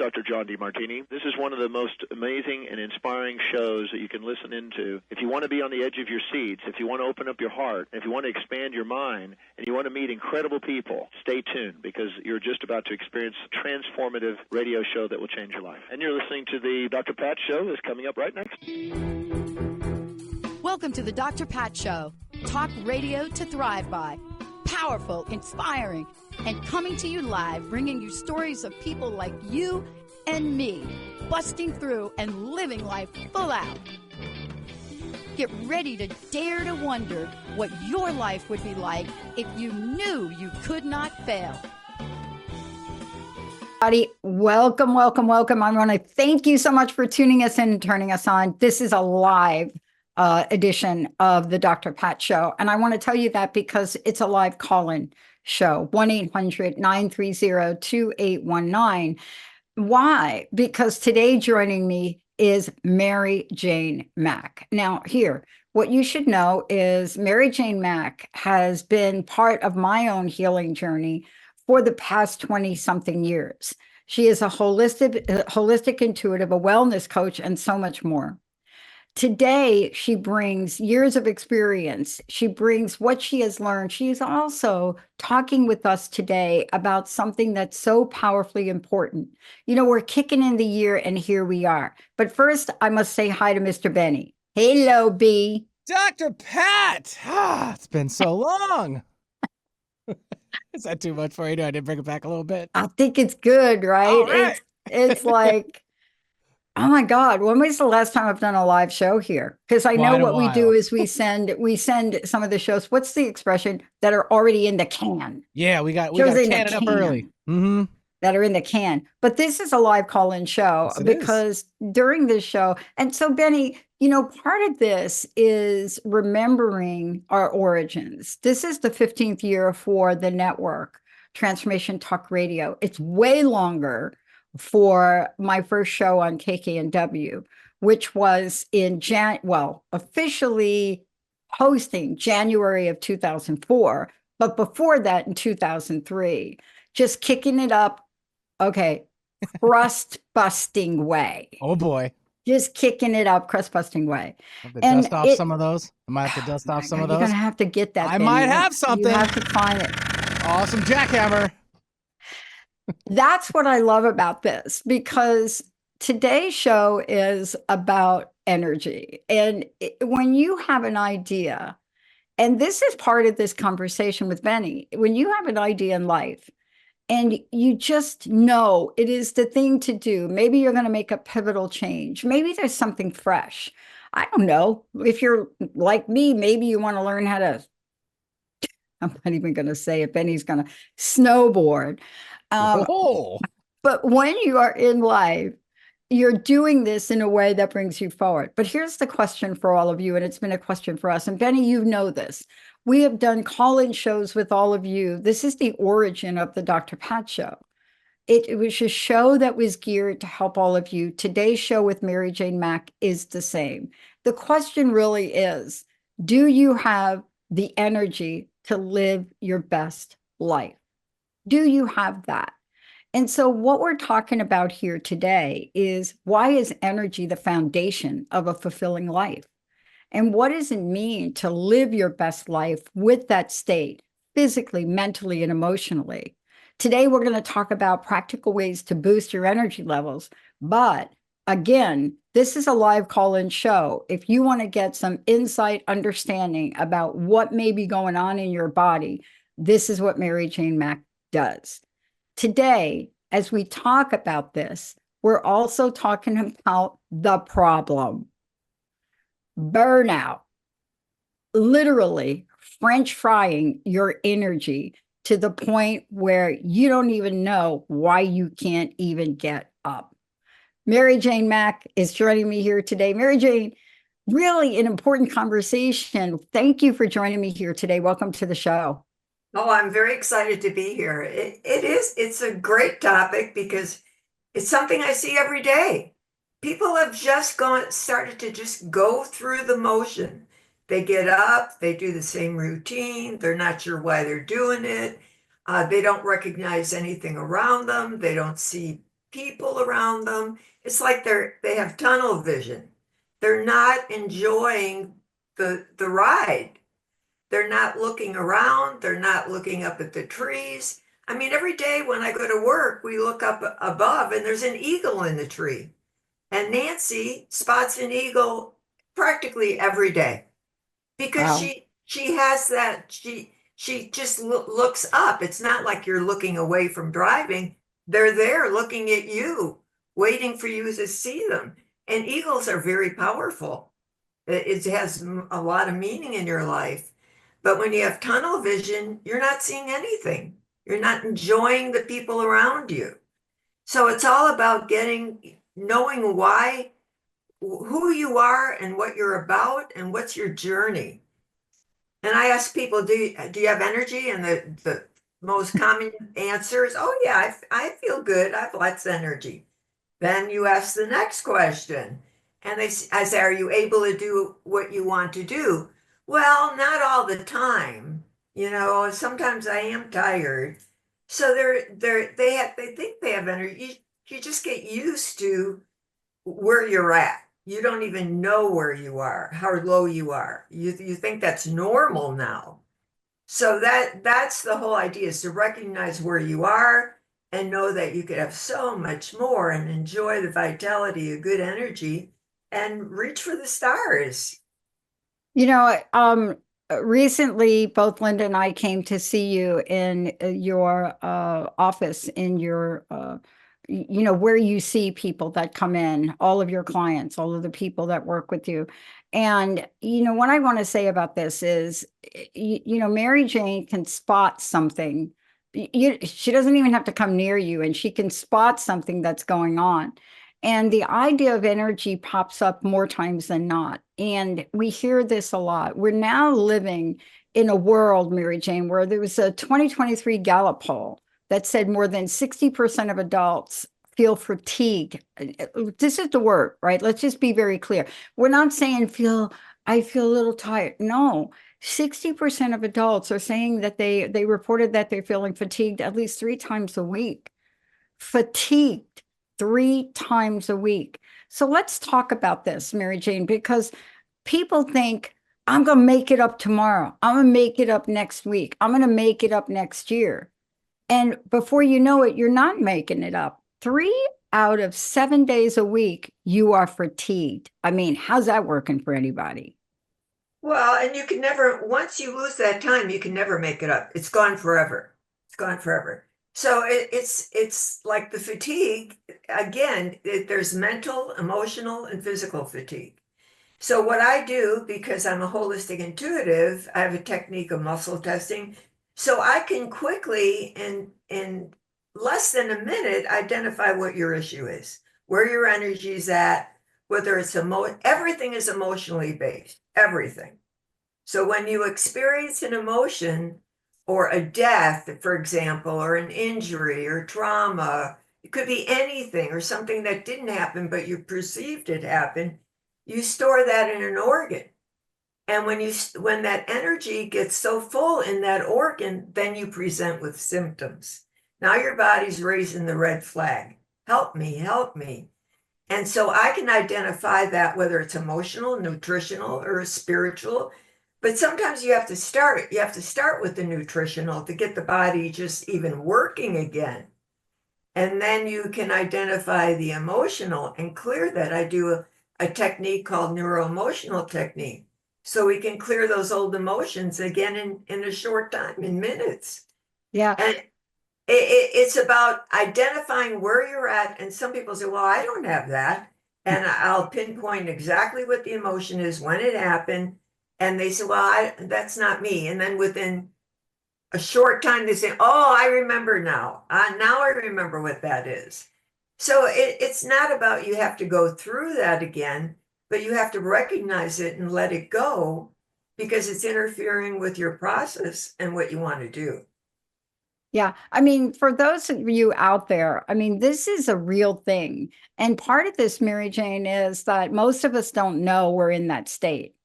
Dr. John DeMartini. This is one of the most amazing and inspiring shows that you can listen into. If you want to be on the edge of your seats, if you want to open up your heart, if you want to expand your mind, and you want to meet incredible people, stay tuned because you're just about to experience a transformative radio show that will change your life. And you're listening to the Dr. Pat Show that's coming up right next. Welcome to the Dr. Pat Show. Talk radio to thrive by. Powerful, inspiring, and coming to you live, bringing you stories of people like you and me, busting through and living life full out. Get ready to dare to wonder what your life would be like if you knew you could not fail. Welcome, welcome, welcome. I want to thank you so much for tuning us in and turning us on. This is a live edition of the Dr. Pat Show. And I want to tell you that because it's a live call-in show, 1-800-930-2819. Why? Because today joining me is Mary Jane Mack. Now, here, what you should know is Mary Jane Mack has been part of my own healing journey for the past 20-something years. She is a holistic intuitive, a wellness coach, and so much more. Today, she brings years of experience. She brings what she has learned. She is also talking with us today about something that's so powerfully important. You know, we're kicking in the year and here we are. But first, I must say hi to Mr. Benny. Hello, B. Dr. Pat! It's been so long. Is that too much for you? I did bring it back a little bit. I think it's good, right? All right. It's like... Oh my God, when was the last time I've done a live show here? Because I know what we do is we send some of the shows, what's the expression, that are already in the can. Yeah, we got to can it up early. Mm-hmm. That are in the can. But this is a live call-in show because during this show, and so Benny, you know, part of this is remembering our origins. This is the 15th year for the network, Transformation Talk Radio. It's way longer for my first show on KKNW, which was in officially hosting January of 2004, but before that in 2003, just kicking it up. Okay. Crust busting way. Oh boy. Just kicking it up, crust busting way. Dust off some of those. I might have to dust off some of those. You're going to have to get that. I might have something. You have to find it. Awesome jackhammer. That's what I love about this, because today's show is about energy. And when you have an idea, and this is part of this conversation with Benny, when you have an idea in life and you just know it is the thing to do, maybe you're going to make a pivotal change. Maybe there's something fresh. I don't know. If you're like me, maybe you want to learn how to, I'm not even going to say it, Benny's going to snowboard. But when you are in life, you're doing this in a way that brings you forward. But here's the question for all of you, and it's been a question for us. And Benny, you know this. We have done call-in shows with all of you. This is the origin of the Dr. Pat Show. It was a show that was geared to help all of you. Today's show with Mary Jane Mack is the same. The question really is, do you have the energy to live your best life? Do you have that? And so what we're talking about here today is, why is energy the foundation of a fulfilling life? And what does it mean to live your best life with that state, physically, mentally, and emotionally? Today, we're going to talk about practical ways to boost your energy levels. But again, this is a live call-in show. If you want to get some insight, understanding about what may be going on in your body, this is what Mary Jane Mack does. Today, as we talk about this, we're also talking about the problem. Burnout, literally French frying your energy to the point where you don't even know why you can't even get up. Mary Jane Mack is joining me here today. Mary Jane, really an important conversation. Thank you for joining me here today. Welcome to the show. Oh, I'm very excited to be here. It's a great topic because it's something I see every day. People have just started to just go through the motion. They get up, they do the same routine. They're not sure why they're doing it. They don't recognize anything around them. They don't see people around them. It's like they have tunnel vision. They're not enjoying the ride. They're not looking around. They're not looking up at the trees. I mean, every day when I go to work, we look up above and there's an eagle in the tree. And Nancy spots an eagle practically every day because Wow. she has that she just looks up. It's not like you're looking away from driving. They're there looking at you, waiting for you to see them. And eagles are very powerful. It has a lot of meaning in your life. But when you have tunnel vision, you're not seeing anything. You're not enjoying the people around you. So it's all about knowing why, who you are and what you're about and what's your journey. And I ask people, do you have energy? And the most common answer is, oh yeah, I feel good. I have lots of energy. Then you ask the next question. And I say, are you able to do what you want to do? Well, not all the time. Sometimes I am tired. So they think they have energy. You just get used to where you're at. You don't even know where you are, how low you are. You think that's normal now. So that's the whole idea, is to recognize where you are and know that you could have so much more and enjoy the vitality of good energy and reach for the stars. Recently, both Linda and I came to see you in your office, in your, where you see people that come in, all of your clients, all of the people that work with you. And, what I want to say about this is, Mary Jane can spot something. She doesn't even have to come near you, and she can spot something that's going on. And the idea of energy pops up more times than not. And we hear this a lot. We're now living in a world, Mary Jane, where there was a 2023 Gallup poll that said more than 60% of adults feel fatigue. This is the word, right? Let's just be very clear. We're not saying I feel a little tired. No, 60% of adults are saying that they reported that they're feeling fatigued at least 3 times a week. Fatigued 3 times a week. So let's talk about this, Mary Jane, because people think, I'm going to make it up tomorrow. I'm going to make it up next week. I'm going to make it up next year. And before you know it, you're not making it up. 3 out of 7 days a week, you are fatigued. I mean, how's that working for anybody? Well, and you can never, once you lose that time, you can never make it up. It's gone forever. It's gone forever. So it's like the fatigue, again, there's mental, emotional, and physical fatigue. So what I do, because I'm a holistic intuitive, I have a technique of muscle testing. So I can quickly, in less than a minute, identify what your issue is, where your energy is at, whether it's everything is emotionally based, everything. So when you experience an emotion or a death, for example, or an injury or trauma, it could be anything or something that didn't happen, but you perceived it happen, you store that in an organ. And when that energy gets so full in that organ, then you present with symptoms. Now your body's raising the red flag. Help me, help me. And so I can identify that, whether it's emotional, nutritional, or spiritual. But sometimes you have to start with the nutritional to get the body just even working again. And then you can identify the emotional and clear that. I do a technique called neuroemotional technique. So we can clear those old emotions again in a short time, in minutes. Yeah. And it's about identifying where you're at. And some people say, well, I don't have that. And I'll pinpoint exactly what the emotion is, when it happened. And they say, well, that's not me. And then within a short time, they say, oh, I remember now. Now I remember what that is. So it's not about you have to go through that again, but you have to recognize it and let it go, because it's interfering with your process and what you want to do. Yeah. I mean, for those of you out there, I mean, this is a real thing. And part of this, Mary Jane, is that most of us don't know we're in that state.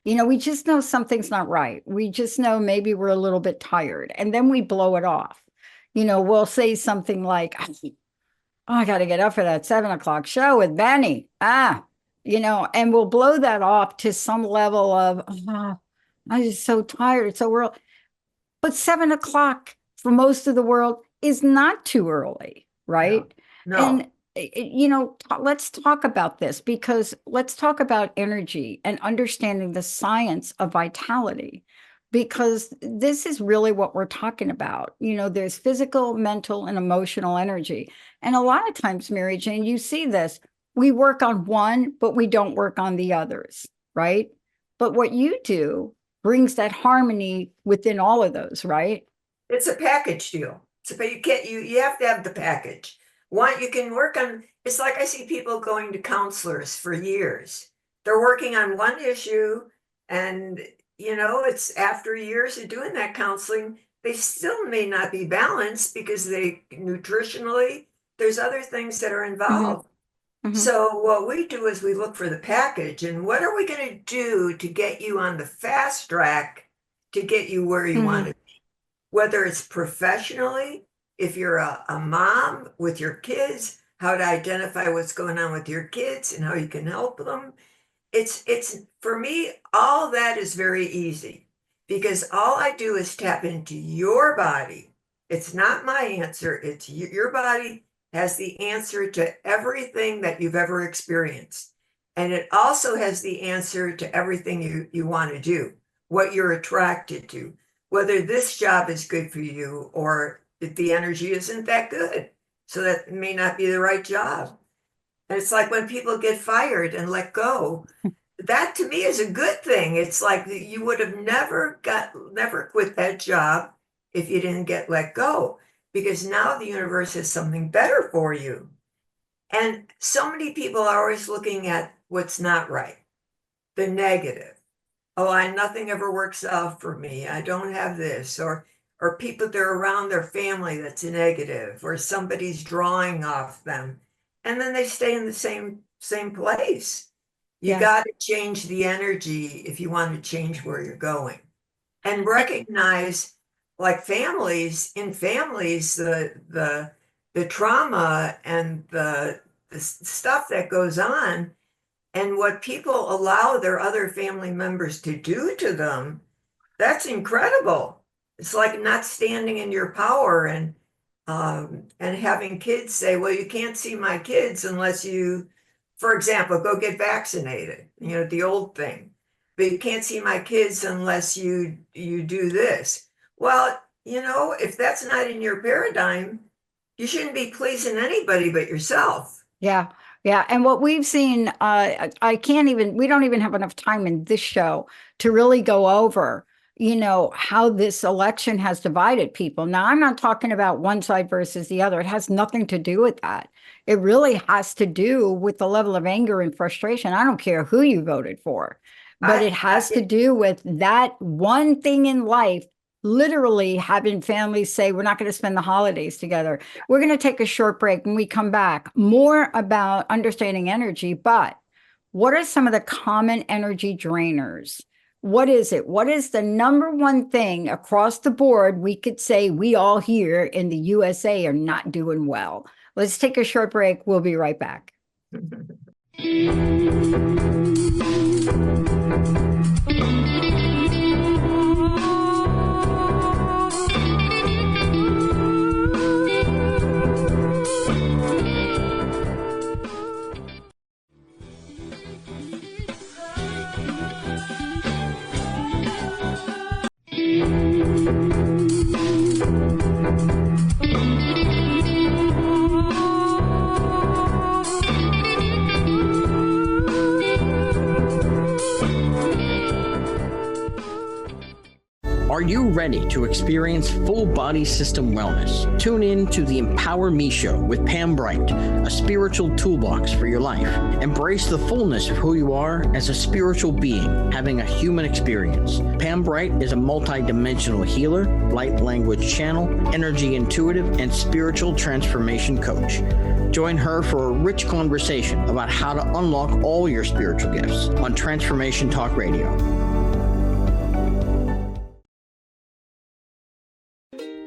We just know something's not right. We just know maybe we're a little bit tired, and then we blow it off. We'll say something like, oh, I got to get up for that 7 o'clock show with Benny. And we'll blow that off to some level of, I'm just so tired. It's so early. But 7 o'clock for most of the world is not too early, right? No. And, let's talk about this, because let's talk about energy and understanding the science of vitality, because this is really what we're talking about. There's physical, mental, and emotional energy. And a lot of times, Mary Jane, you see this, we work on one, but we don't work on the others, right? But what you do brings that harmony within all of those, right? It's a package deal. So, but you have to have the package. One, you can work on, it's like I see people going to counselors for years. They're working on one issue, and it's after years of doing that counseling, they still may not be balanced because nutritionally, there's other things that are involved. Mm-hmm. So what we do is we look for the package, and what are we going to do to get you on the fast track to get you where you want to be? Whether it's professionally, if you're a mom with your kids, how to identify what's going on with your kids and how you can help them. It's for me, all that is very easy, because all I do is tap into your body. It's not my answer. It's your body has the answer to everything that you've ever experienced. And it also has the answer to everything you want to do, what you're attracted to, whether this job is good for you or if the energy isn't that good. So that may not be the right job. And it's like when people get fired and let go, that to me is a good thing. It's like you would have never quit that job if you didn't get let go, because now the universe has something better for you. And so many people are always looking at what's not right, the negative. Oh, nothing ever works out for me. I don't have this, or people that are around their family that's negative, or somebody's drawing off them, and then they stay in the same place. You got to change the energy if you want to change where you're going, and recognize, like families, the trauma and the stuff that goes on, and what people allow their other family members to do to them. That's incredible. It's like not standing in your power, and having kids say, well, you can't see my kids unless you, for example, go get vaccinated, the old thing, but you can't see my kids unless you do this. Well, if that's not in your paradigm, you shouldn't be pleasing anybody but yourself. Yeah. Yeah. And what we've seen, we don't even have enough time in this show to really go over, how this election has divided people. Now, I'm not talking about one side versus the other. It has nothing to do with that. It really has to do with the level of anger and frustration. I don't care who you voted for, but it has to do with that one thing in life, literally having families say, we're not going to spend the holidays together. We're going to take a short break. When we come back, more about understanding energy, but what are some of the common energy drainers? What is it? What is the number one thing across the board we could say we all here in the USA are not doing well? Let's take a short break. We'll be right back. Are you ready to experience full body system wellness? Tune in to the Empower Me Show with Pam Bright, a spiritual toolbox for your life. Embrace the fullness of who you are as a spiritual being having a human experience. Pam Bright is a multi-dimensional healer, light language channel, energy intuitive, and spiritual transformation coach. Join her for a rich conversation about how to unlock all your spiritual gifts on Transformation Talk Radio.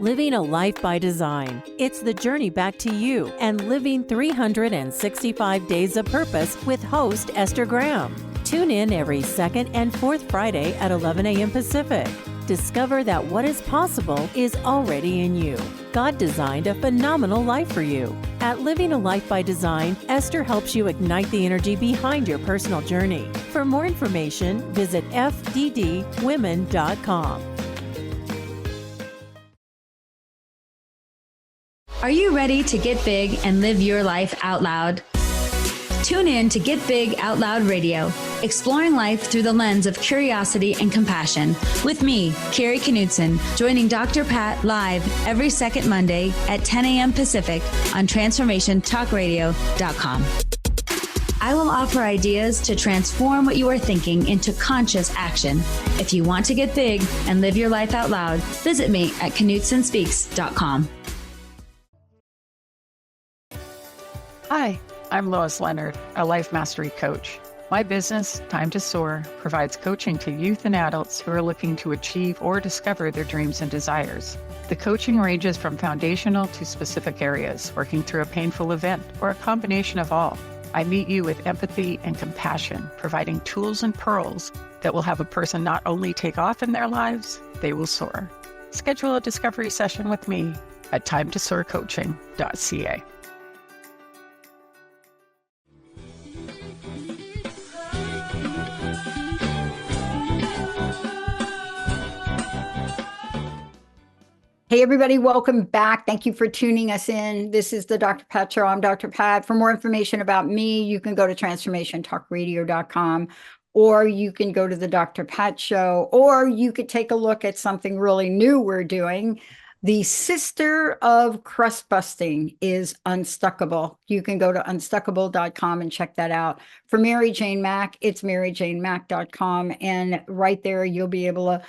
Living a Life by Design. It's the journey back to you and living 365 days of purpose with host Esther Graham. Tune in every second and fourth Friday at 11 a.m. Pacific. Discover that what is possible is already in you. God designed a phenomenal life for you. At Living a Life by Design, Esther helps you ignite the energy behind your personal journey. For more information, visit fddwomen.com. Are you ready to get big and live your life out loud? Tune in to Get Big Out Loud Radio, exploring life through the lens of curiosity and compassion, with me, Carrie Knudsen, joining Dr. Pat live every second Monday at 10 a.m. Pacific on TransformationTalkRadio.com. I will offer ideas to transform what you are thinking into conscious action. If you want to get big and live your life out loud, visit me at KnudsenSpeaks.com. Hi, I'm Lois Leonard, a life mastery coach. My business, Time to Soar, provides coaching to youth and adults who are looking to achieve or discover their dreams and desires. The coaching ranges from foundational to specific areas, working through a painful event, or a combination of all. I meet you with empathy and compassion, providing tools and pearls that will have a person not only take off in their lives, they will soar. Schedule a discovery session with me at timetosoarcoaching.ca. Hey, everybody, welcome back. Thank you for tuning us in. This is the Dr. Pat Show. I'm Dr. Pat. For more information about me, you can go to transformationtalkradio.com, or you can go to the Dr. Pat Show, or you could take a look at something really new we're doing. The sister of crust busting is Unstuckable. You can go to unstuckable.com and check that out. For Mary Jane Mack, it's maryjanemack.com. And right there, you'll be able to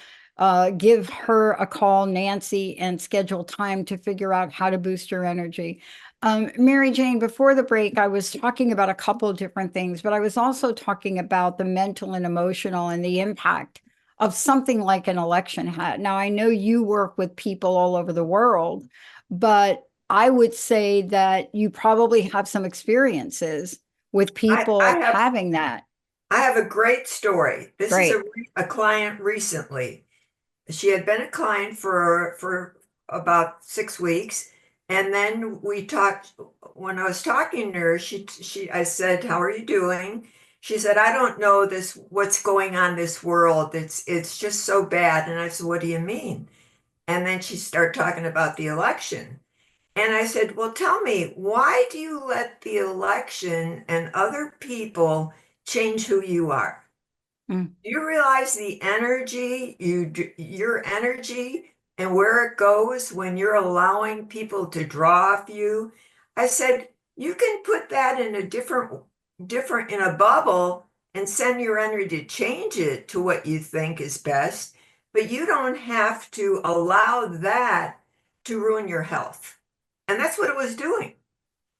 give her a call, Nancy, and schedule time to figure out how to boost your energy. Mary Jane, before the break, I was talking about a couple of different things, but I was also talking about the mental and emotional and the impact of something like an election had. Now, I know you work with people all over the world, but I would say that you probably have some experiences with people having that. I have a great story. This Great. is a client recently. She had been a client for about 6 weeks, and then we talked. When I was talking to her, I said, "How are you doing?" She said, "I don't know what's going on in this world. It's just so bad." And I said, "What do you mean?" And then she started talking about the election. And I said, "Well, tell me, why do you let the election and other people change who you are? Do you realize the energy, your energy and where it goes when you're allowing people to draw off you?" I said, "You can put that in a different in a bubble and send your energy to change it to what you think is best, but you don't have to allow that to ruin your health." And that's what it was doing.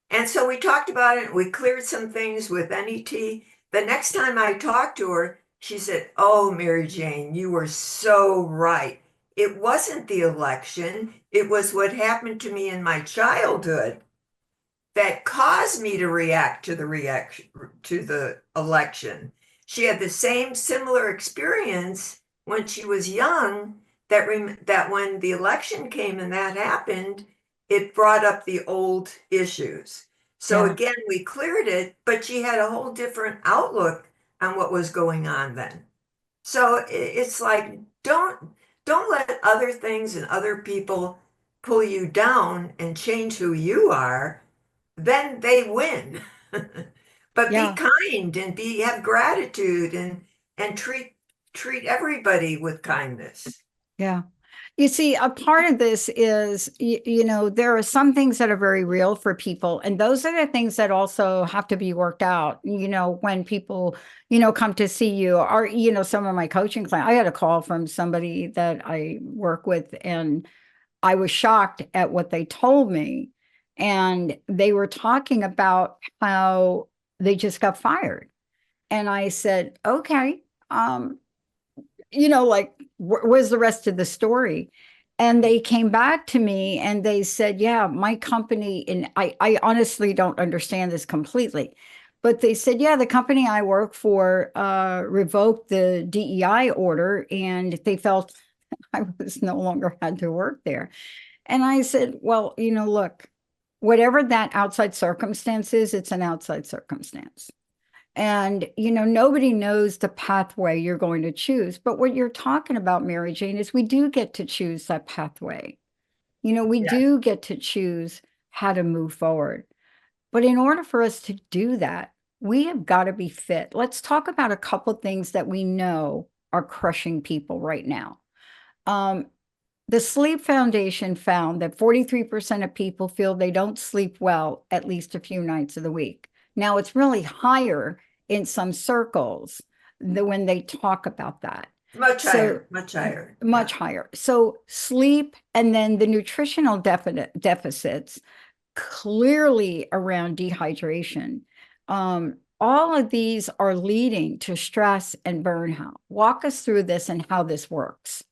And so we talked about it. We cleared some things with NET. The next time I talked to her, she said, "Oh, Mary Jane, you were so right. It wasn't the election. It was what happened to me in my childhood that caused me to react to the election." She had the same similar experience when she was young, that when the election came and that happened, it brought up the old issues. So again, we cleared it, but she had a whole different outlook on what was going on then. So it's like, don't let other things and other people pull you down and change who you are. Then they win. But be kind and have gratitude and treat everybody with kindness. Yeah. You see, a part of this is, there are some things that are very real for people. And those are the things that also have to be worked out, when people, come to see you, or, some of my coaching clients. I had a call from somebody that I work with, and I was shocked at what they told me. And they were talking about how they just got fired. And I said, okay, where's the rest of the story? And they came back to me and they said, yeah, my company, and I honestly don't understand this completely, but they said, yeah, the company I work for revoked the DEI order and they felt I was no longer had to work there. And I said, well, look, whatever that outside circumstance is, it's an outside circumstance. And, nobody knows the pathway you're going to choose. But what you're talking about, Mary Jane, is we do get to choose that pathway. We do get to choose how to move forward. But in order for us to do that, we have got to be fit. Let's talk about a couple of things that we know are crushing people right now. The Sleep Foundation found that 43% of people feel they don't sleep well at least a few nights of the week. Now, it's really higher in some circles when they talk about that. Much higher, much higher. Much higher. So sleep and then the nutritional deficits, clearly around dehydration. All of these are leading to stress and burnout. Walk us through this and how this works.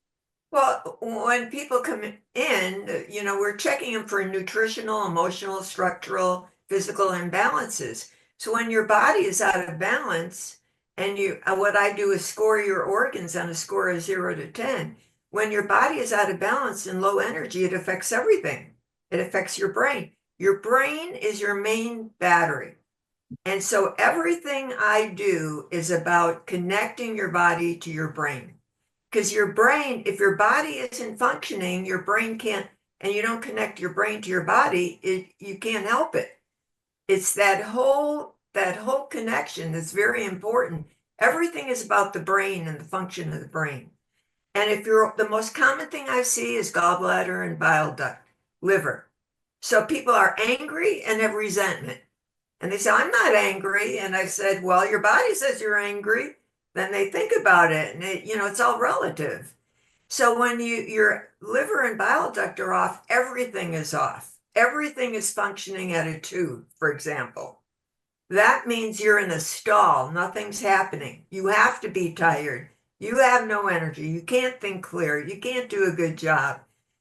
Well, when people come in, we're checking them for nutritional, emotional, structural, physical imbalances. So when your body is out of balance, and what I do is score your organs on a score of 0 to 10. When your body is out of balance and low energy, it affects everything. It affects your brain. Your brain is your main battery. And so everything I do is about connecting your body to your brain. Because your brain, if your body isn't functioning, your brain can't, and you don't connect your brain to your body, you can't help it. It's that whole connection that's very important. Everything is about the brain and the function of the brain. And the most common thing I see is gallbladder and bile duct, liver. So people are angry and have resentment. And they say, I'm not angry. And I said, well, your body says you're angry. Then they think about it, and it's all relative. So when your liver and bile duct are off, everything is off. Everything is functioning at a 2, for example. That means you're in a stall. Nothing's happening. You have to be tired. You have no energy. You can't think clear. You can't do a good job.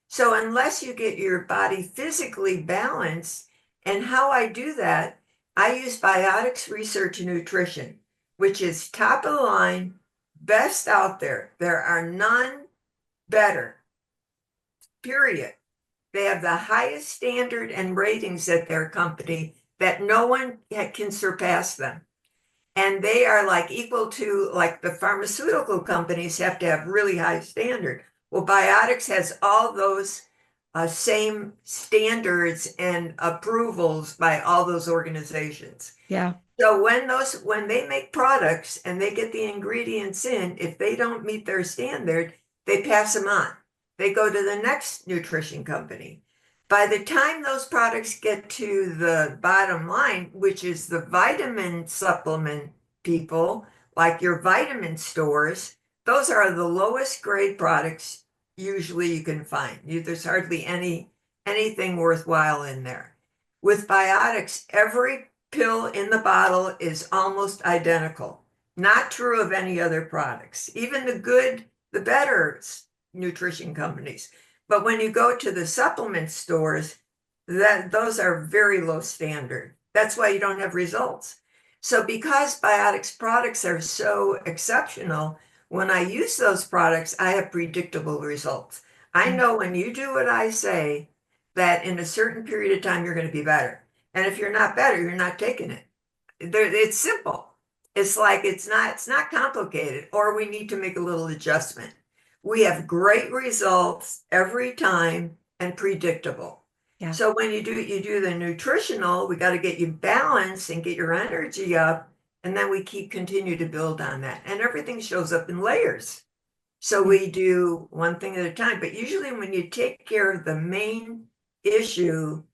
So unless you get your body physically balanced, and how I do that, I use Biotics Research and Nutrition, which is top of the line, best out there. There are none better, period. They have the highest standard and ratings at their company that no one can surpass them. And they are like equal to, like the pharmaceutical companies have to have really high standard. Well, Biotics has all those same standards and approvals by all those organizations. Yeah. So when they make products and they get the ingredients in, if they don't meet their standard, they pass them on. They go to the next nutrition company. By the time those products get to the bottom line, which is the vitamin supplement people, like your vitamin stores, those are the lowest grade products usually you can find. There's hardly anything worthwhile in there. With Biotics, every pill in the bottle is almost identical. Not true of any other products, even the better nutrition companies. But when you go to the supplement stores, those are very low standard. That's why you don't have results. So because Biotics products are so exceptional, when I use those products, I have predictable results. I know when you do what I say, that in a certain period of time, you're going to be better. And if you're not better, you're not taking it. It's simple. It's like, it's not complicated, or we need to make a little adjustment. We have great results every time and predictable. Yeah. So when you do the nutritional, we got to get you balanced and get your energy up. And then we continue to build on that. And everything shows up in layers. So we do one thing at a time. But usually when you take care of the main issue,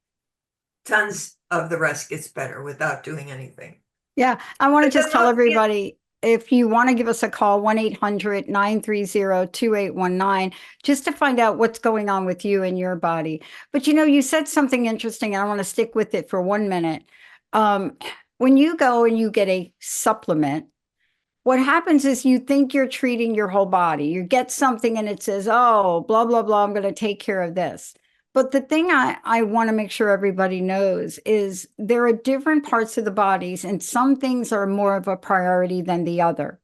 tons of the rest gets better without doing anything. Yeah. I want to just tell everybody, if you want to give us a call, 1-800-930-2819, just to find out what's going on with you and your body. But you said something interesting, and I want to stick with it for 1 minute. When you go and you get a supplement, what happens is you think you're treating your whole body. You get something and it says, oh, blah, blah, blah, I'm going to take care of this. But the thing I want to make sure everybody knows is there are different parts of the bodies, and some things are more of a priority than the other.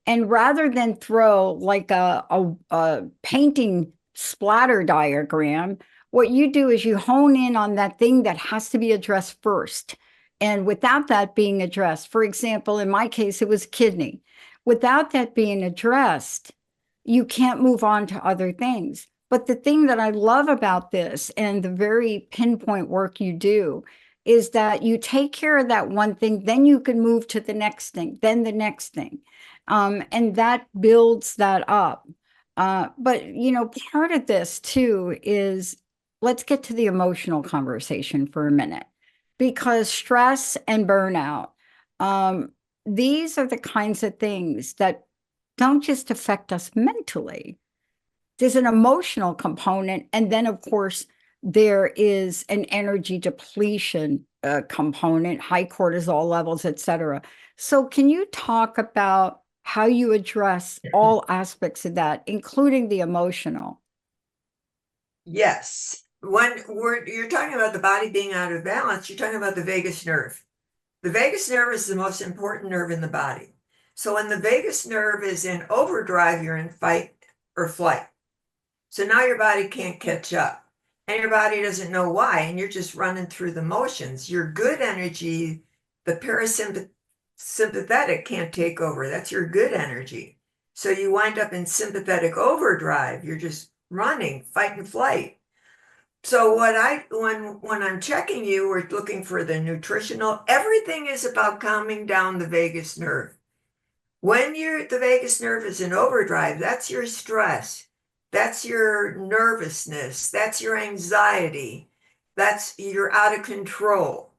And rather than throw like a painting splatter diagram, what you do is you hone in on that thing that has to be addressed first. And without that being addressed, for example, in my case, it was kidney. Without that being addressed, you can't move on to other things. But the thing that I love about this and the very pinpoint work you do is that you take care of that one thing, then you can move to the next thing, then the next thing. And that builds that up. But, part of this too is, let's get to the emotional conversation for a minute, because stress and burnout, these are the kinds of things that don't just affect us mentally. There's an emotional component. And then, of course, there is an energy depletion component, high cortisol levels, et cetera. So can you talk about how you address all aspects of that, including the emotional? Yes. When you're talking about the body being out of balance, you're talking about the vagus nerve. The vagus nerve is the most important nerve in the body. So when the vagus nerve is in overdrive, you're in fight or flight. So now your body can't catch up, and your body doesn't know why, and you're just running through the motions. Your good energy, the parasympathetic can't take over. That's your good energy. So you wind up in sympathetic overdrive. You're just running, fight and flight. So when I'm checking you, we're looking for the nutritional. Everything is about calming down the vagus nerve. When the vagus nerve is in overdrive, that's your stress. That's your nervousness. That's your anxiety. You're out of control.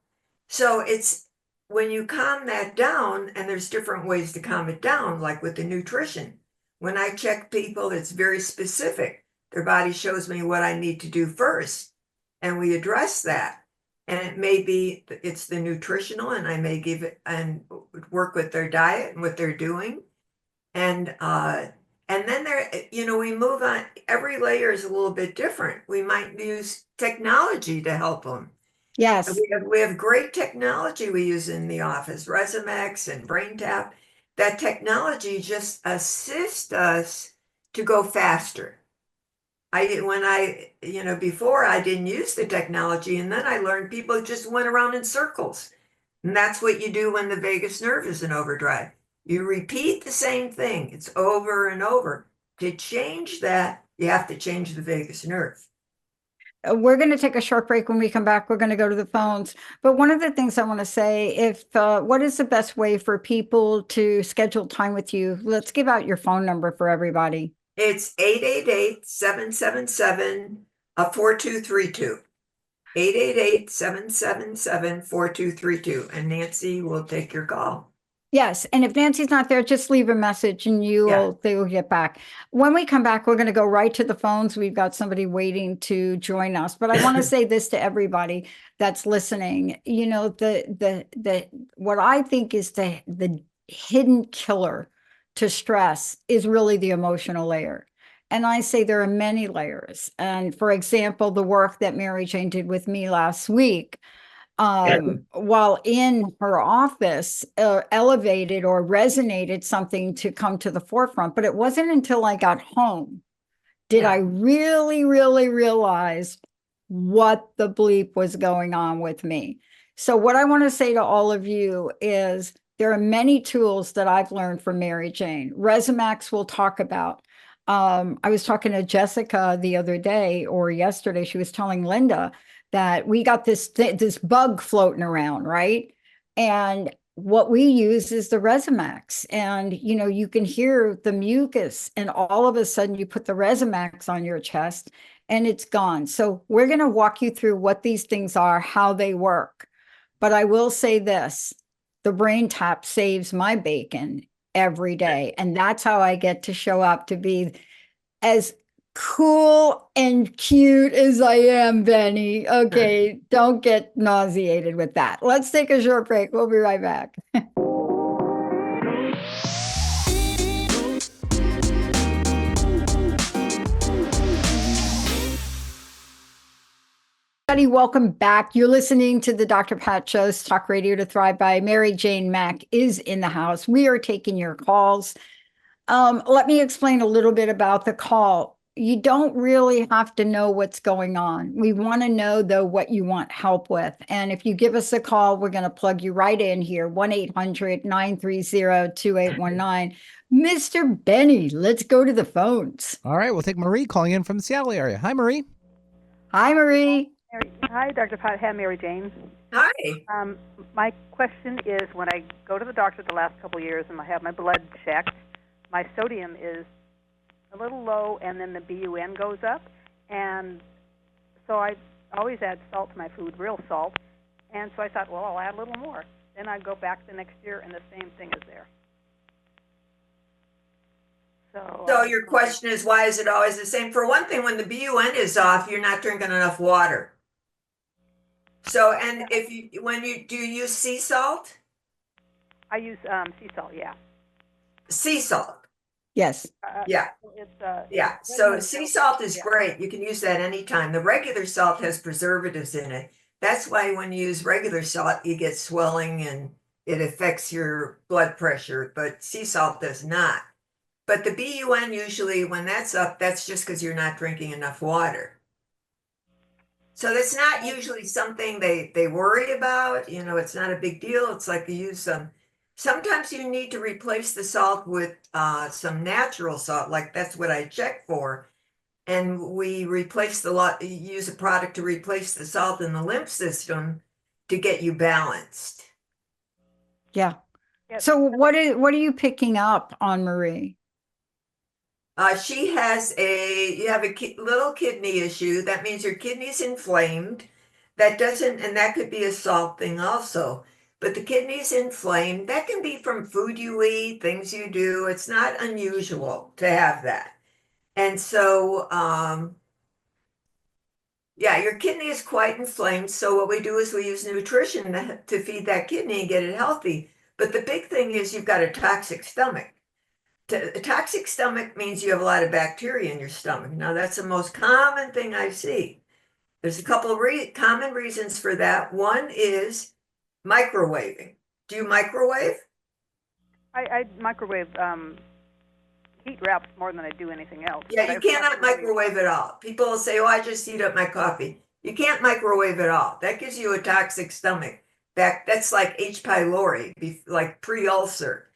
So it's when you calm that down, and there's different ways to calm it down, like with the nutrition. When I check people, it's very specific. Their body shows me what I need to do first, and we address that. And it may be, it's the nutritional, and I may give it and work with their diet and what they're doing. And then we move on. Every layer is a little bit different. We might use technology to help them. Yes. We have great technology we use in the office, Resumex and BrainTap. That technology just assists us to go faster. Before I didn't use the technology, and then I learned people just went around in circles. And that's what you do when the vagus nerve is in overdrive. You repeat the same thing. It's over and over. To change that, you have to change the vagus nerve. We're going to take a short break. When we come back, we're going to go to the phones. But one of the things I want to say, what is the best way for people to schedule time with you? Let's give out your phone number for everybody. It's 888-777-4232. 888-777-4232. And Nancy will take your call. Yes. And if Nancy's not there, just leave a message and they will get back. When we come back, we're going to go right to the phones. We've got somebody waiting to join us. But I want to say this to everybody that's listening. What I think is the hidden killer to stress is really the emotional layer. And I say there are many layers. And for example, the work that Mary Jane did with me last week, while in her office, elevated or resonated something to come to the forefront. But it wasn't until I got home did I really, really realize what the bleep was going on with me. So what I want to say to all of you is there are many tools that I've learned from Mary Jane. Resumex we'll talk about. I was talking to Jessica the other day or yesterday. She was telling Linda that we got this bug floating around, right? And what we use is the Resumex. And, you can hear the mucus, and all of a sudden you put the Resumex on your chest and it's gone. So we're going to walk you through what these things are, how they work. But I will say this, the BrainTap saves my bacon every day. And that's how I get to show up to be as cool and cute as I am, Benny. Okay, don't get nauseated with that. Let's take a short break. We'll be right back. Welcome back. You're listening to the Dr. Pat Show's Talk Radio to Thrive by. Mary Jane Mack is in the house. We are taking your calls. Let me explain a little bit about the call. You don't really have to know what's going on. We want to know, though, what you want help with. And if you give us a call, we're going to plug you right in here, 1-800-930-2819. Mr. Benny, let's go to the phones. All right, we'll take Marie calling in from the Seattle area. Hi, Marie. Hi, Marie. Hi, Dr. Pat. Hi, Mary Jane. Hi. My question is, when I go to the doctor the last couple of years and I have my blood checked, my sodium is a little low, and then the BUN goes up, and so I always add salt to my food, real salt, and so I thought, well, I'll add a little more. Then I go back the next year, and the same thing is there. So your question is, why is it always the same? For one thing, when the BUN is off, you're not drinking enough water. So, and when you use sea salt? I use sea salt, yeah. Sea salt. Yes. Yeah. So sea salt is great. You can use that anytime. The regular salt has preservatives in it. That's why when you use regular salt, you get swelling and it affects your blood pressure, but sea salt does not. But the BUN usually, when that's up, that's just because you're not drinking enough water. So that's not usually something they worry about. You know, it's not a big deal. It's like you use some. Sometimes you need to replace the salt with some natural salt, like that's what I check for. And we use a product to replace the salt in the lymph system to get you balanced. Yeah. So what are you picking up on Marie? She has you have a little kidney issue. That means your kidney's inflamed. And that could be a salt thing also. But the kidney's inflamed. That can be from food you eat, things you do. It's not unusual to have that. And so, your kidney is quite inflamed. So what we do is we use nutrition to feed that kidney and get it healthy. But the big thing is you've got a toxic stomach. A toxic stomach means you have a lot of bacteria in your stomach. Now, that's the most common thing I see. There's a couple of common reasons for that. One is microwaving. Do you microwave? I microwave heat wraps more than I do anything else. Yeah, you cannot microwave at all. People will say, oh, I just heat up my coffee. You can't microwave at all. That gives you a toxic stomach. That's like H. pylori, like pre-ulcer.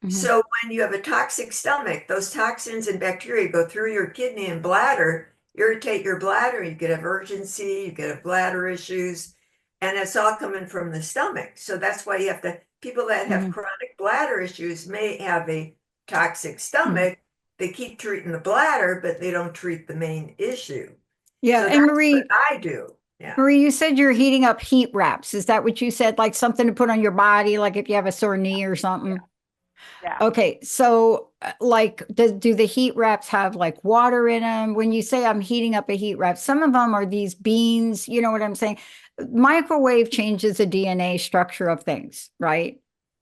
Mm-hmm. So when you have a toxic stomach, those toxins and bacteria go through your kidney and bladder, irritate your bladder. You could have urgency, you could have bladder issues, and it's all coming from the stomach. So that's why you have people that have chronic bladder issues may have a toxic stomach. They keep treating the bladder, but they don't treat the main issue. Yeah, so and Marie, what I do. Yeah. Marie, you said you're heating up heat wraps. Is that what you said? Like something to put on your body, like if you have a sore knee or something? Yeah. Okay, so like, do the heat wraps have like water in them? When you say I'm heating up a heat wrap, some of them are these beans, you know what I'm saying? Microwave changes the DNA structure of things, right?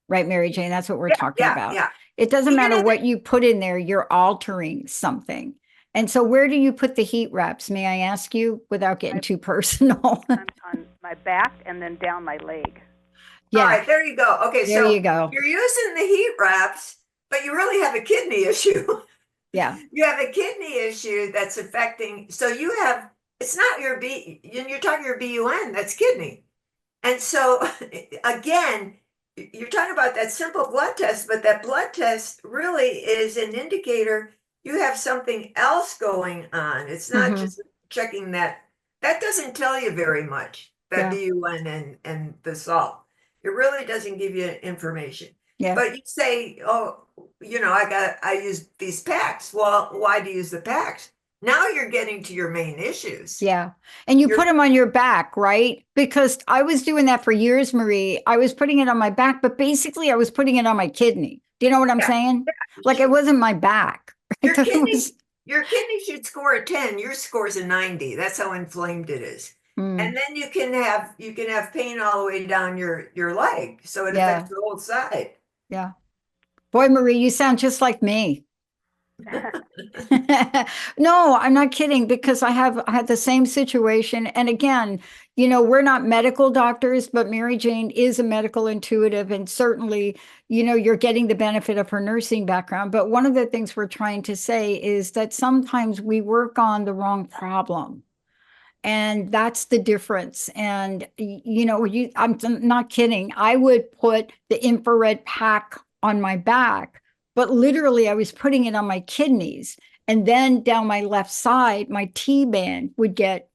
Right, Mary Jane? That's what we're talking about. Yeah. It doesn't matter what you put in there, you're altering something. And so where do you put the heat wraps, may I ask you, without getting too personal? On my back and then down my leg. Yeah. All right, there you go. Okay, there you go. You're using the heat wraps, but you really have a kidney issue. Yeah. You have a kidney issue that's affecting, so you have, it's not your you're talking your BUN, that's kidney. And so again, you're talking about that simple blood test, but that blood test really is an indicator you have something else going on. It's not just checking that. That doesn't tell you very much, that BUN and the salt. It really doesn't give you information. Yeah. But you say, oh, I use these packs. Well, why do you use the packs? Now you're getting to your main issues. Yeah. And you put them on your back, right? Because I was doing that for years, Marie. I was putting it on my back, but basically I was putting it on my kidney. Do you know what I'm saying? Yeah. Like it wasn't my back. Your kidney should score a 10. Your score's a 90. That's how inflamed it is. And then you can have pain all the way down your leg. So it affects the whole side. Yeah. Boy, Marie, you sound just like me. No, I'm not kidding, because I had the same situation. And again, we're not medical doctors, but Mary Jane is a medical intuitive. And certainly, you're getting the benefit of her nursing background. But one of the things we're trying to say is that sometimes we work on the wrong problem. And that's the difference. And, I'm not kidding. I would put the infrared pack on my back, but literally I was putting it on my kidneys. And then down my left side, my T-band would get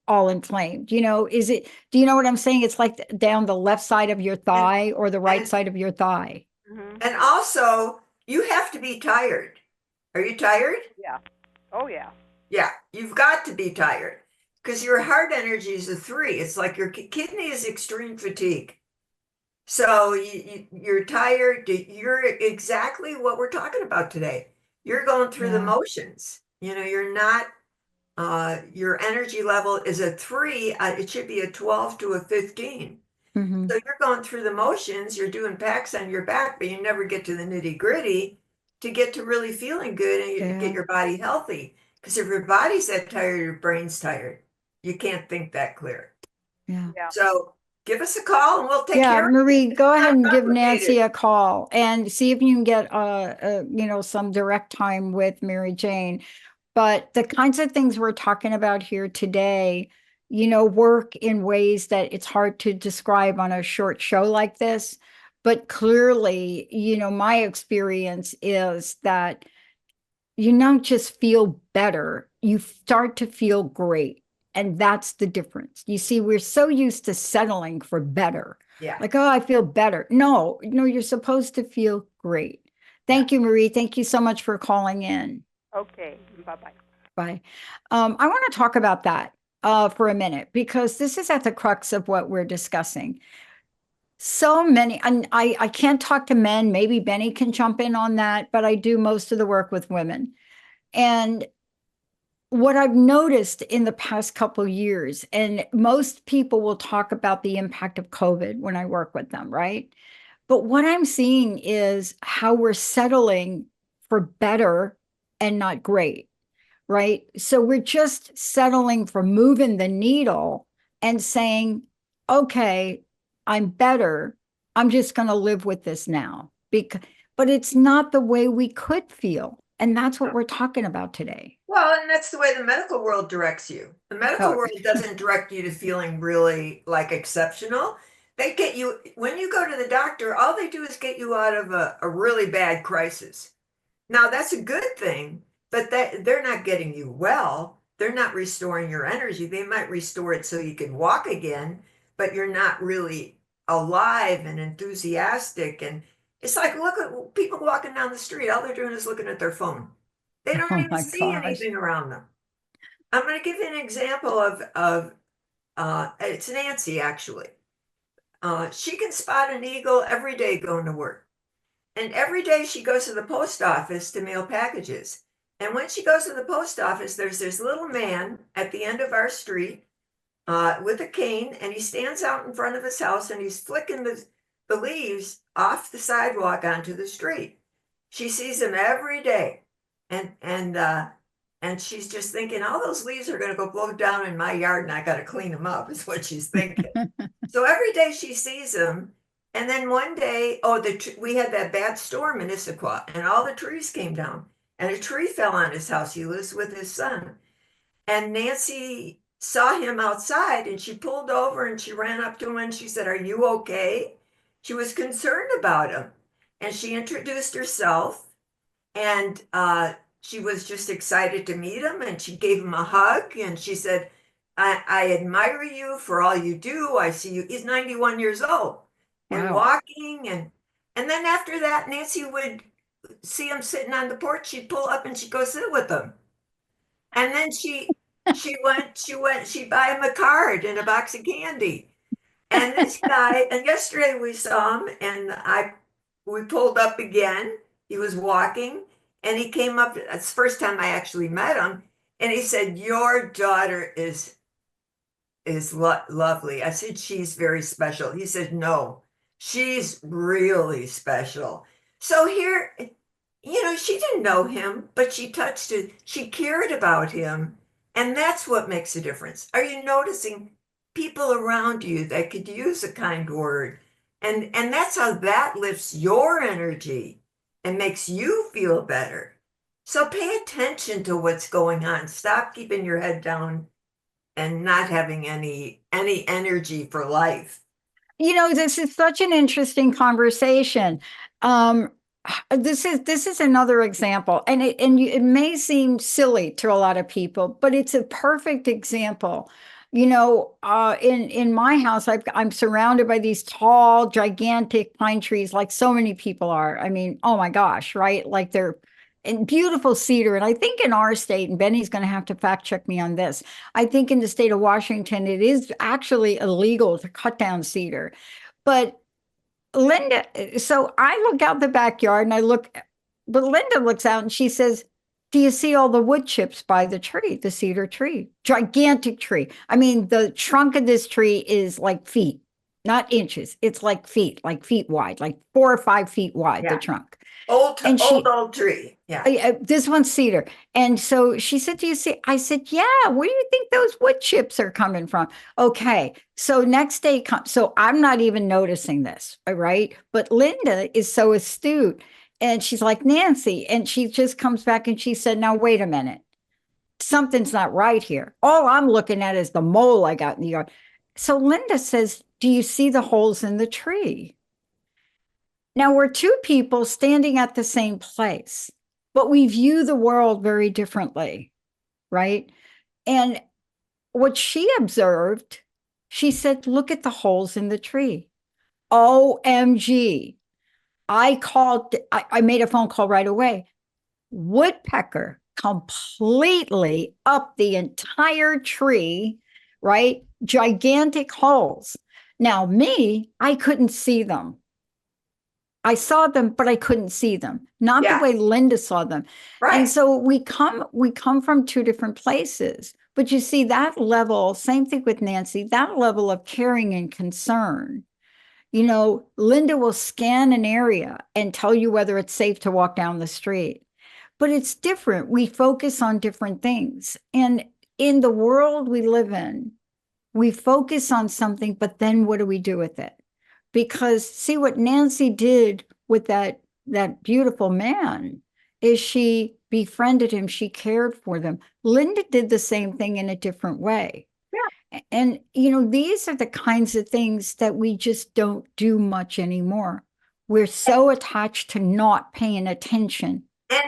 all inflamed. Do you know what I'm saying? It's like down the left side of your thigh or the right side of your thigh. And also, you have to be tired. Are you tired? Yeah. Oh, yeah. Yeah, you've got to be tired, because your heart energy is a 3. It's like your kidney is extreme fatigue. So you're tired. You're exactly what we're talking about today. You're going through the motions. You're not, your energy level is a 3. It should be a 12 to a 15. Mm-hmm. So you're going through the motions. You're doing packs on your back, but you never get to the nitty gritty to get to really feeling good and get your body healthy. Because if your body's that tired, your brain's tired. You can't think that clear. Yeah. So give us a call and we'll take care of it. Marie, go ahead and give complicated. Nancy a call and see if you can get some direct time with Mary Jane. But the kinds of things we're talking about here today, work in ways that it's hard to describe on a short show like this. But clearly, my experience is that you not just feel better, you start to feel great. And that's the difference. You see, we're so used to settling for better. Yeah. Like, oh, I feel better. No, you're supposed to feel great. Thank you, Marie. Thank you so much for calling in. Okay. Bye-bye. Bye. I want to talk about that for a minute, because this is at the crux of what we're discussing. So many, and I can't talk to men. Maybe Benny can jump in on that, but I do most of the work with women. And what I've noticed in the past couple of years, and most people will talk about the impact of COVID when I work with them, right? But what I'm seeing is how we're settling for better and not great, right? So we're just settling for moving the needle and saying, okay, I'm better. I'm just going to live with this now. But it's not the way we could feel. And that's what we're talking about today. Well, and that's the way the medical world directs you. The medical world doesn't direct you to feeling really like exceptional. They get you, when you go to the doctor, all they do is get you out of a really bad crisis. Now, that's a good thing, but they're not getting you well. They're not restoring your energy. They might restore it so you can walk again, but you're not really alive and enthusiastic. And it's like, look at people walking down the street. All they're doing is looking at their phone. They don't even see anything around them. I'm going to give you an example of it's Nancy, actually. She can spot an eagle every day going to work. And every day she goes to the post office to mail packages. And when she goes to the post office, there's this little man at the end of our street with a cane, and he stands out in front of his house and he's flicking the leaves off the sidewalk onto the street. She sees him every day. And she's just thinking, all those leaves are going to go blow down in my yard and I got to clean them up, is what she's thinking. So every day she sees him. And then one day, we had that bad storm in Issaquah and all the trees came down and a tree fell on his house. He lives with his son. And Nancy saw him outside and she pulled over and she ran up to him and she said, "Are you okay?" She was concerned about him. And she introduced herself and she was just excited to meet him, and she gave him a hug and she said, I admire you for all you do. I see you. He's 91 years old and walking. And then after that, Nancy would see him sitting on the porch. She'd pull up and she'd go sit with him. And then she'd buy him a card and a box of candy. And this guy, and yesterday we saw him and we pulled up again. He was walking. And he came up, it's the first time I actually met him, and he said, "Your daughter is lovely." I said, "She's very special." He said, "No, she's really special." So here, She didn't know him, but she touched it. She cared about him. And that's what makes a difference. Are you noticing people around you that could use a kind word? And that's how that lifts your energy and makes you feel better. So pay attention to what's going on. Stop keeping your head down and not having any energy for life. This is such an interesting conversation. This is another example, and it may seem silly to a lot of people, but it's a perfect example. In my house, I'm surrounded by these tall, gigantic pine trees, like so many people are. I mean, oh my gosh, right? Like they're and beautiful cedar. And I think in our state, and Benny's going to have to fact check me on this. I think in the state of Washington, it is actually illegal to cut down cedar. But Linda, so I look out the backyard and but Linda looks out and she says, "Do you see all the wood chips by the tree, the cedar tree? Gigantic tree. I mean, the trunk of this tree is like feet, not inches. It's like feet wide, like 4 or 5 feet wide, the Yeah. trunk." Old, And old tree. Yeah. this one's cedar. And so she said, "Do you see?" I said, "Yeah. Where do you think those wood chips are coming from?" Okay. So next day comes. So I'm not even noticing this. All right. But Linda is so astute. And she's like, "Nancy." And she just comes back and she said, "Now, wait a minute. Something's not right here. All I'm looking at is the mole I got in the yard." So Linda says, "Do you see the holes in the tree?" Now we're two people standing at the same place, but we view the world very differently, right? And what she observed, she said, "Look at the holes in the tree. OMG." I made a phone call right away. Woodpecker completely up the entire tree, right? Gigantic holes. Now, me, I couldn't see them. I saw them, but I couldn't see them. Not the Yeah. way Linda saw them. Right. And so we come from two different places. But you see that level, same thing with Nancy, that level of caring and concern. Linda will scan an area and tell you whether it's safe to walk down the street. But it's different. We focus on different things. And in the world we live in, we focus on something, but then what do we do with it? Because see what Nancy did with that beautiful man is she befriended him, she cared for them. Linda did the same thing in a different way. Yeah. And these are the kinds of things that we just don't do much anymore. We're so attached to not paying attention. And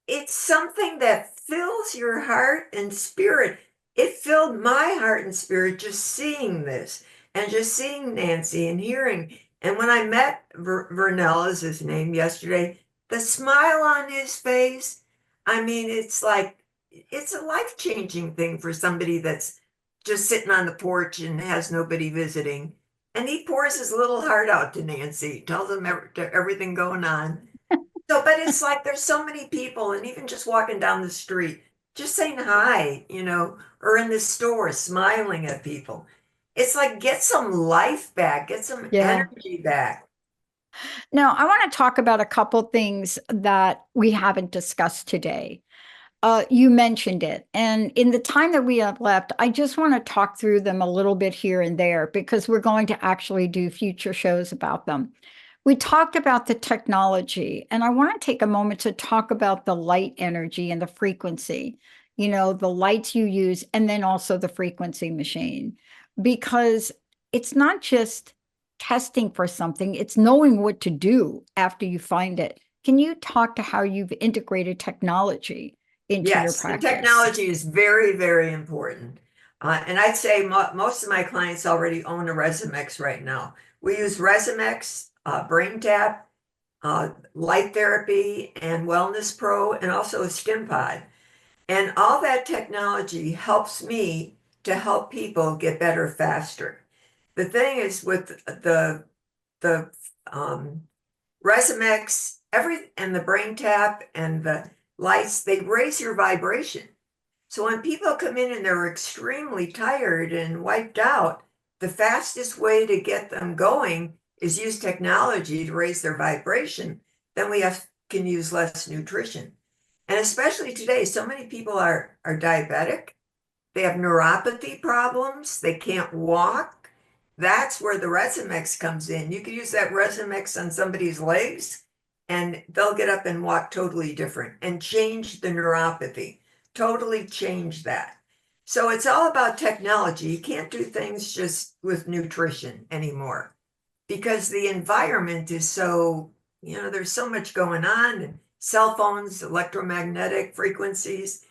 it's something that fills your heart and spirit. It filled my heart and spirit just seeing this and just seeing Nancy and hearing. And when I met Vernell, is his name, yesterday, the smile on his face, I mean, it's like, it's a life-changing thing for somebody that's just sitting on the porch and has nobody visiting. And he pours his little heart out to Nancy, tells him everything going on. So, but it's like there's so many people, and even just walking down the street, just saying hi, or in the store, smiling at people. It's like get some life back, get some energy back. Now, I want to talk about a couple things that we haven't discussed today. You mentioned it. And in the time that we have left, I just want to talk through them a little bit here and there because we're going to actually do future shows about them. We talked about the technology, and I want to take a moment to talk about the light energy and the frequency, the lights you use, and then also the frequency machine, because it's not just testing for something, it's knowing what to do after you find it. Can you talk to how you've integrated technology into your practice? Yes, the technology is very, very important. And I'd say most of my clients already own a Resimex right now. We use Resimex, Brain Tap, Light Therapy, and Wellness Pro, and also a Skin Pod. And all that technology helps me to help people get better faster. The thing is with the Resimex, and the Brain Tap and the lights, they raise your vibration. So when people come in and they're extremely tired and wiped out, the fastest way to get them going is use technology to raise their vibration. Then we have can use less nutrition. And especially today, so many people are diabetic. They have neuropathy problems. They can't walk. That's where the Resumex comes in. You can use that Resumex on somebody's legs and they'll get up and walk totally different and change the neuropathy, totally change that. So it's all about technology. You can't do things just with nutrition anymore because the environment is so, there's so much going on, and cell phones, electromagnetic frequencies.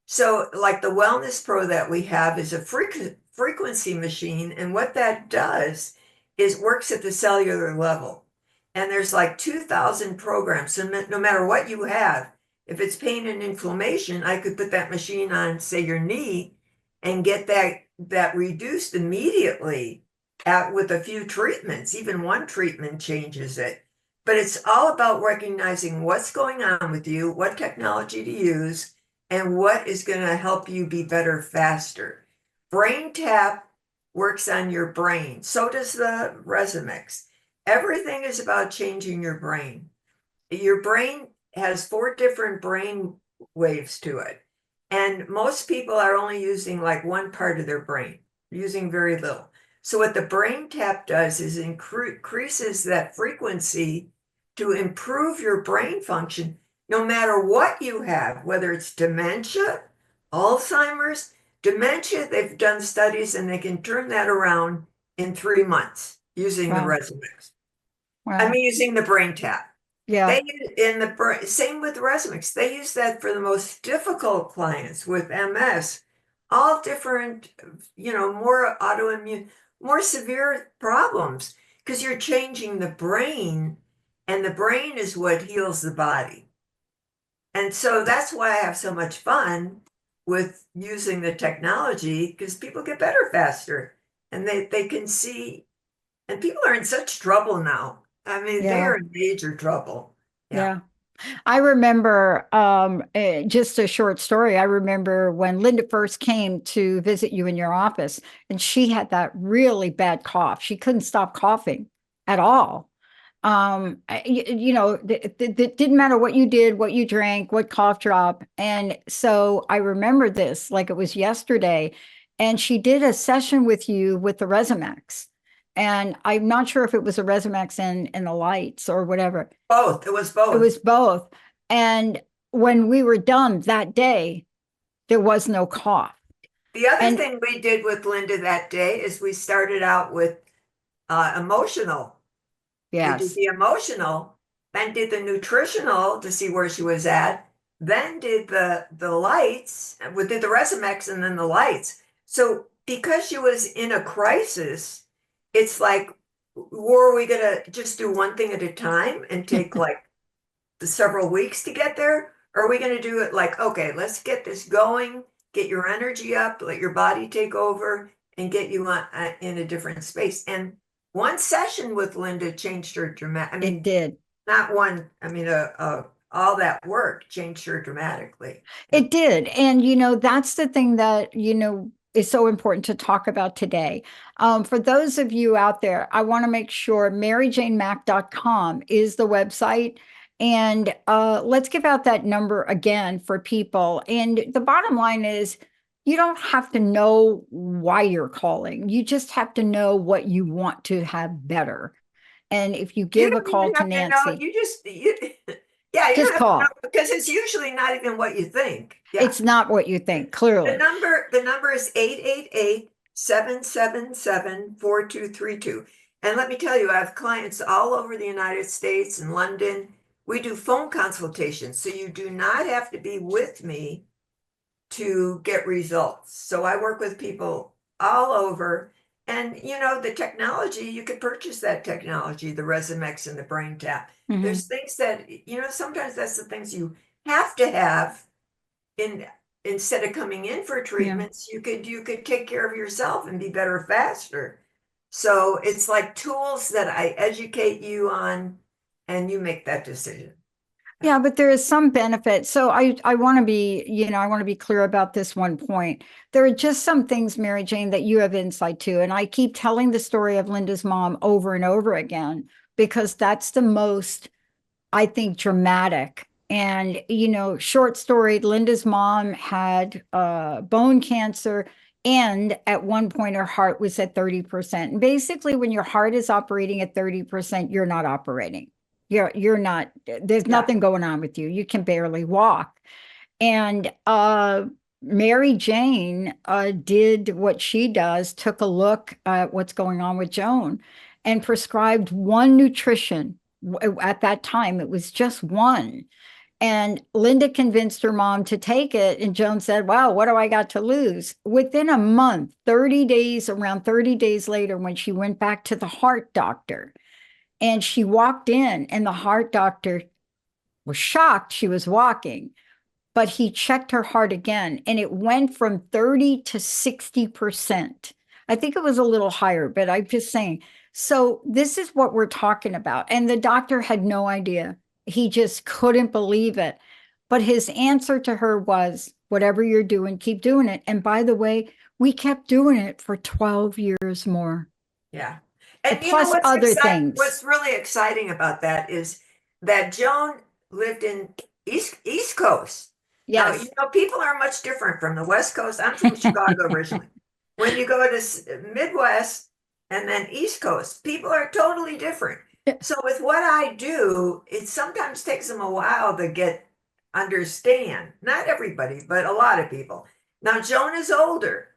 So like the Wellness Pro that we have is a frequency machine. And what that does is works at the cellular level. And there's like 2,000 programs. So no matter what you have, if it's pain and inflammation, I could put that machine on, say, your knee and get that reduced immediately with a few treatments. Even one treatment changes it. But it's all about recognizing what's going on with you, what technology to use, and what is going to help you be better faster. Brain Tap works on your brain. So does the Resumex. Everything is about changing your brain. Your brain has 4 different brain waves to it. And most people are only using like one part of their brain, using very little. So what the Brain Tap does is increases that frequency to improve your brain function, no matter what you have, whether it's dementia, Alzheimer's. Dementia, they've done studies and they can turn that around in 3 months using the Resumex. Wow. Using the Brain Tap. Yeah. Same with Resumex. They use that for the most difficult clients with MS, all different, more autoimmune, more severe problems, because you're changing the brain, and the brain is what heals the body. And so that's why I have so much fun with using the technology, because people get better faster and they can see, and people are in such trouble now. They are in major trouble. Yeah. I remember just a short story. I remember when Linda first came to visit you in your office, and she had that really bad cough. She couldn't stop coughing at all. It didn't matter what you did, what you drank, what cough drop. And so I remember this like it was yesterday. And she did a session with you with the Resumex. And I'm not sure if it was a Resumex and the lights or whatever. Both. It was both. It was both. And when we were done that day, there was no cough. The other thing we did with Linda that day is we started out with emotional. Yes. We did the emotional, then did the nutritional to see where she was at, then did the lights, we did the Resumex and then the lights. So because she was in a crisis, it's like, were we going to just do one thing at a time and take like several weeks to get there? Or are we going to do it like, okay, let's get this going, get your energy up, let your body take over, and get you in a different space? And one session with Linda changed her dramatically. It did. Not one, all that work changed her dramatically. It did. And, that's the thing that, is so important to talk about today. For those of you out there, I want to make sure maryjanemack.com is the website. And let's give out that number again for people. And the bottom line is, you don't have to know why you're calling. You just have to know what you want to have better. And if you give a call to Nancy, just call, because it's usually not even what you think. Yeah. It's not what you think, clearly. The number is 888-777-4232. And let me tell you, I have clients all over the United States and London. We do phone consultations, so you do not have to be with me to get results. So I work with people all over, and the technology, you could purchase that technology, the Resumex and the Brain Tap. Mm-hmm. There's things that, sometimes that's the things you have to have instead of coming in for treatments. Yeah. You could take care of yourself and be better faster. So it's like tools that I educate you on, and you make that decision. Yeah, but there is some benefit. So I want to be, I want to be clear about this one point. There are just some things, Mary Jane, that you have insight to. And I keep telling the story of Linda's mom over and over again, because that's the most I think, dramatic. And, short story, Linda's mom had bone cancer. And at one point, her heart was at 30%. And basically, when your heart is operating at 30%, you're not operating. You're not, there's nothing going on with you. You can barely walk. And Mary Jane did what she does, took a look at what's going on with Joan and prescribed one nutrition. At that time, it was just one. And Linda convinced her mom to take it. And Joan said, wow, what do I got to lose? Within a month, around 30 days later, when she went back to the heart doctor, and she walked in, and the heart doctor was shocked she was walking, but he checked her heart again, and it went from 30 to 60%. I think it was a little higher, but I'm just saying. So this is what we're talking about. And the doctor had no idea. He just couldn't believe it. But his answer to her was, whatever you're doing, keep doing it. And by the way, we kept doing it for 12 years more. Yeah. And plus other things. What's really exciting about that is that Joan lived in East Coast. Yes. Now, people are much different from the West Coast. I'm from Chicago originally. When you go to Midwest and then East Coast, people are totally different. So with what I do, it sometimes takes them a while to understand. Not everybody, but a lot of people. Now, Joan is older.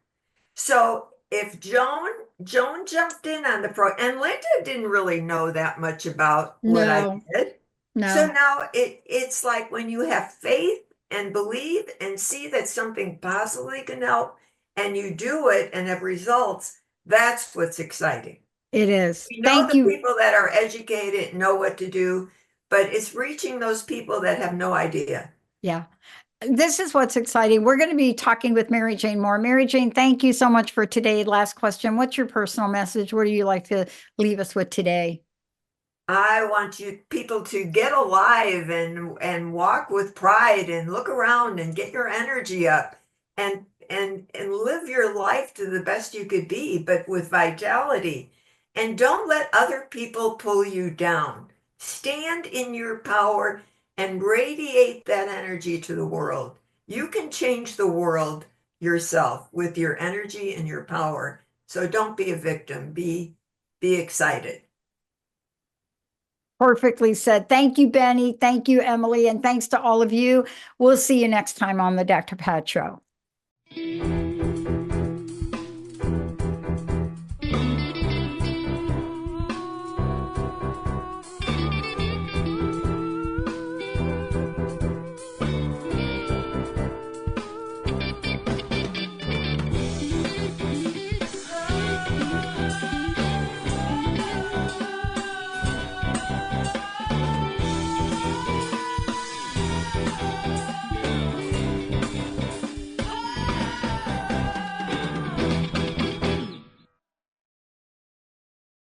So if Joan jumped in on the and Linda didn't really know that much about what I did. No. So now it's like when you have faith and believe and see that something possibly can help and you do it and have results, that's what's exciting. It is. We know the people that are educated know what to do, but it's reaching those people that have no idea. Yeah. This is what's exciting. We're going to be talking with Mary Jane more. Mary Jane, thank you so much for today. Last question. What's your personal message? What do you like to leave us with today? I want people to get alive and walk with pride and look around and get your energy up and live your life to the best you could be, but with vitality. And don't let other people pull you down. Stand in your power and radiate that energy to the world. You can change the world yourself with your energy and your power. So don't be a victim. Be excited. Perfectly said. Thank you, Benny. Thank you, Emily. And thanks to all of you. We'll see you next time on the Dr. Pat Show.